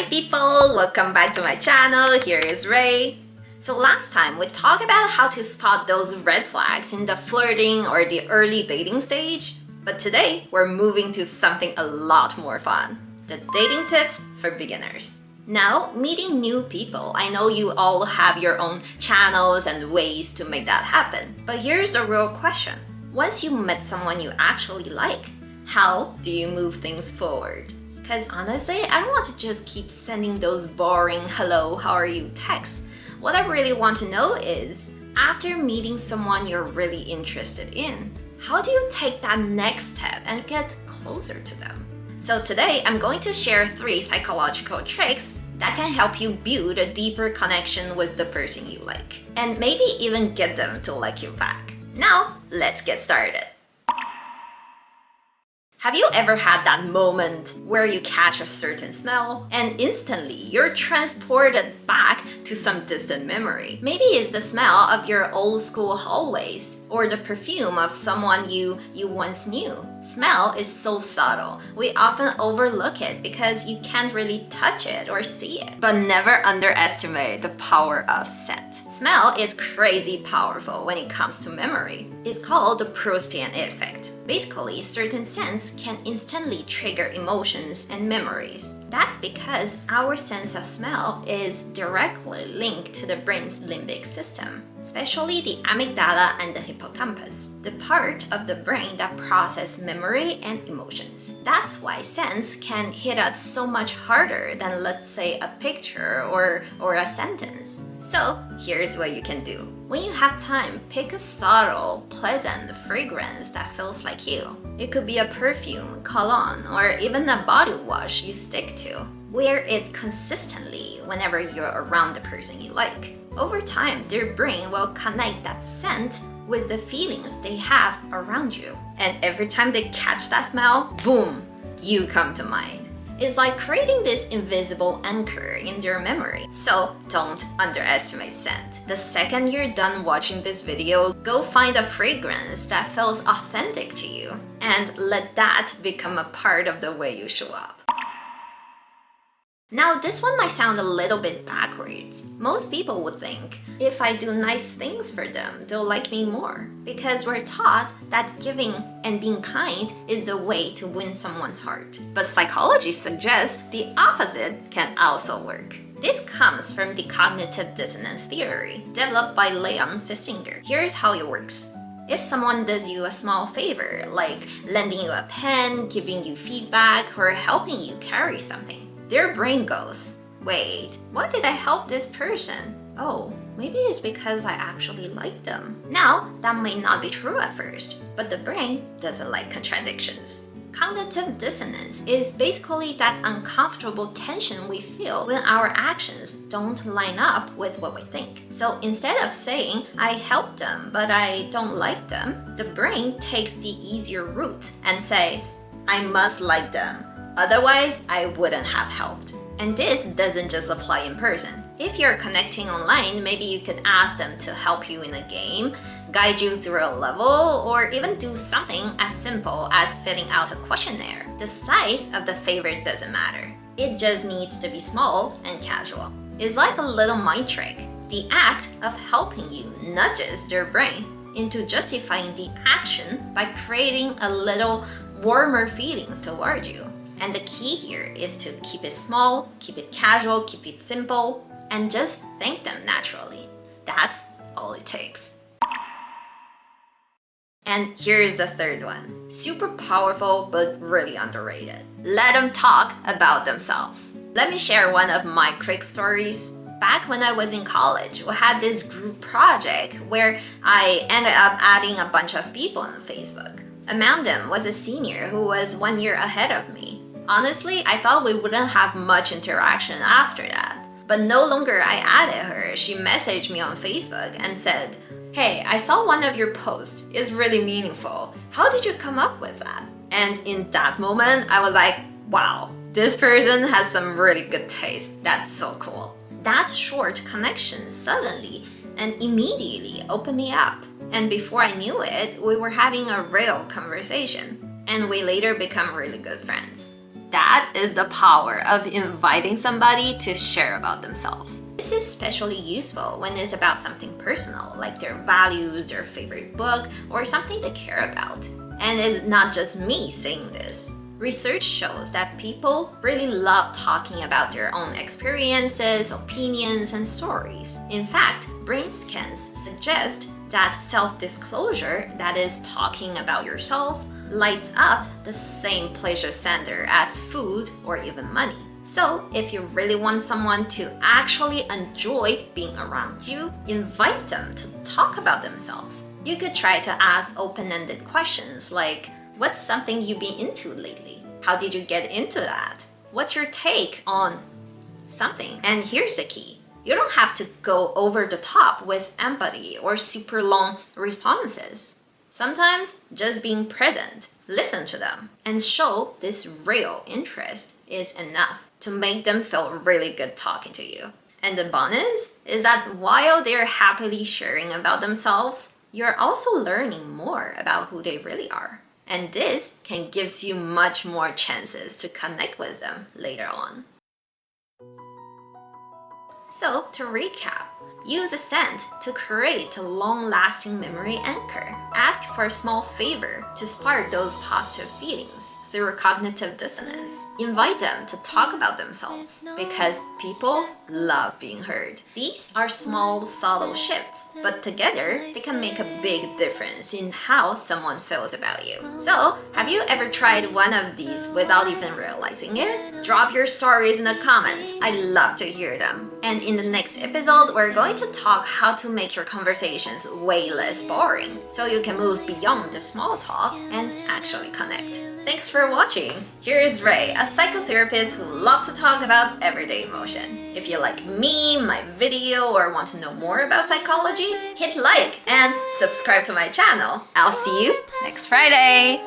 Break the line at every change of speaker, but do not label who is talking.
Hi people, welcome back to my channel. Here is Ray. So last time we talked about how to spot those red flags in the flirting or the early dating stage, but today we're moving to something a lot more fun. The dating tips for beginners. Now, meeting new people, I know you all have your own channels and ways to make that happen, but here's the real question. Once you met someone you actually like, how do you move things forward? Because honestly, I don't want to just keep sending those boring hello, how are you texts. What I really want to know is, after meeting someone you're really interested in, how do you take that next step and get closer to them? So today, I'm going to share 3 psychological tricks that can help you build a deeper connection with the person you like, and maybe even get them to like you back. Now, let's get started. Have you ever had that moment where you catch a certain smell and instantly you're transported back to some distant memory? Maybe it's the smell of your old school hallways or the perfume of someone you once knew. Smell is so subtle. We often overlook it because you can't really touch it or see it. But never underestimate the power of scent. Smell is crazy powerful when it comes to memory. It's called the Proustian effect. Basically, certain scents can instantly trigger emotions and memories. That's because our sense of smell is directly linked to the brain's limbic system, especially the amygdala and the hippocampus, the part of the brain that processes memory and emotions. That's why scents can hit us so much harder than, let's say, a picture or a sentence. So, here's what you can do. When you have time, pick a subtle, pleasant fragrance that feels like you. It could be a perfume, cologne, or even a body wash you stick to. Wear it consistently whenever you're around the person you like. Over time, their brain will connect that scent with the feelings they have around you. And every time they catch that smell, boom, you come to mind. It's like creating this invisible anchor in their memory. So don't underestimate scent. The second you're done watching this video, go find a fragrance that feels authentic to you and let that become a part of the way you show up. Now, this one might sound a little bit backwards. Most people would think, if I do nice things for them, they'll like me more. Because we're taught that giving and being kind is the way to win someone's heart. But psychology suggests the opposite can also work. This comes from the cognitive dissonance theory, developed by Leon Festinger. Here's how it works. If someone does you a small favor, like lending you a pen, giving you feedback, or helping you carry something, their brain goes, wait, why did I help this person? Oh, maybe it's because I actually like them. Now, that may not be true at first, but the brain doesn't like contradictions. Cognitive dissonance is basically that uncomfortable tension we feel when our actions don't line up with what we think. So instead of saying, I helped them, but I don't like them, the brain takes the easier route and says, I must like them. Otherwise, I wouldn't have helped. And this doesn't just apply in person. If you're connecting online, maybe you could ask them to help you in a game, guide you through a level, or even do something as simple as filling out a questionnaire. The size of the favor doesn't matter. It just needs to be small and casual. It's like a little mind trick. The act of helping you nudges their brain into justifying the action by creating a little warmer feelings toward you. And the key here is to keep it small, keep it casual, keep it simple, and just thank them naturally. That's all it takes. And here's the third one. Super powerful, but really underrated. Let them talk about themselves. Let me share one of my quick stories. Back when I was in college, we had this group project where I ended up adding a bunch of people on Facebook. Among them was a senior who was 1 year ahead of me. Honestly, I thought we wouldn't have much interaction after that. But no longer I added her, she messaged me on Facebook and said, hey, I saw one of your posts. It's really meaningful. How did you come up with that? And in that moment, I was like, wow, this person has some really good taste. That's so cool. That short connection suddenly and immediately opened me up. And before I knew it, we were having a real conversation. And we later become really good friends. That is the power of inviting somebody to share about themselves. This is especially useful when it's about something personal, like their values, their favorite book, or something they care about. And it's not just me saying this. Research shows that people really love talking about their own experiences, opinions, and stories. In fact, brain scans suggest that self-disclosure, that is talking about yourself, lights up the same pleasure center as food or even money. So, if you really want someone to actually enjoy being around you, invite them to talk about themselves. You could try to ask open-ended questions like, what's something you've been into lately? How did you get into that? What's your take on something? And here's the key. You don't have to go over the top with empathy or super long responses. Sometimes just being present, listen to them, and show this real interest is enough to make them feel really good talking to you. And the bonus is that while they're happily sharing about themselves, you're also learning more about who they really are. And this can give you much more chances to connect with them later on. So, to recap, use a scent to create a long-lasting memory anchor. Ask for a small favor to spark those positive feelings through cognitive dissonance. Invite them to talk about themselves because people love being heard. These are small, subtle shifts, but together they can make a big difference in how someone feels about you. So, have you ever tried one of these without even realizing it? Drop your stories in the comment. I love to hear them. And in the next episode, we're going to talk how to make your conversations way less boring so you can move beyond the small talk and actually connect. Thanks for watching. Here is Ray, a psychotherapist who loves to talk about everyday emotion. If you like me, my video, or want to know more about psychology, hit like and subscribe to my channel. I'll see you next Friday.